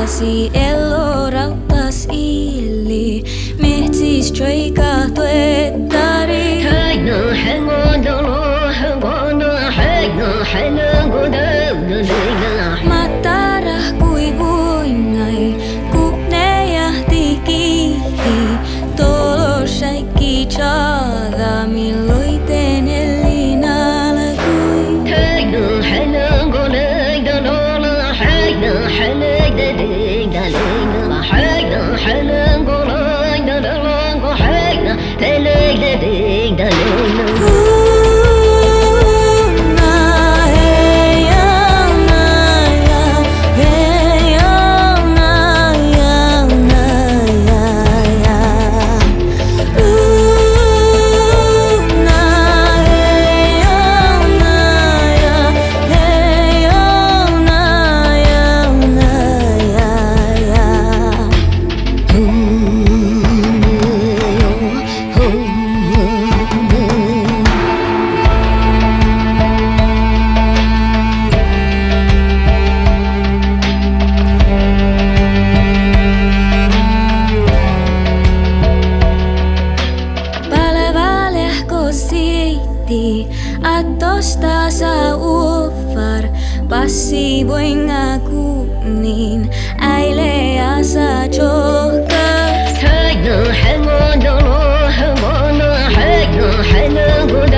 si elo rautas illi mehtis troika tuettari Hey no hango dolo hango hey no hango dolo matarah kui buingai kuneya tikiti tolo shaiki chada miloiten elina lagui Hey no hango dolo hey no hango dolo hey no hango dolo hey no Atosta sa uffar passi voinga kunin äile asa chokas Hey no hango dolo hey no hango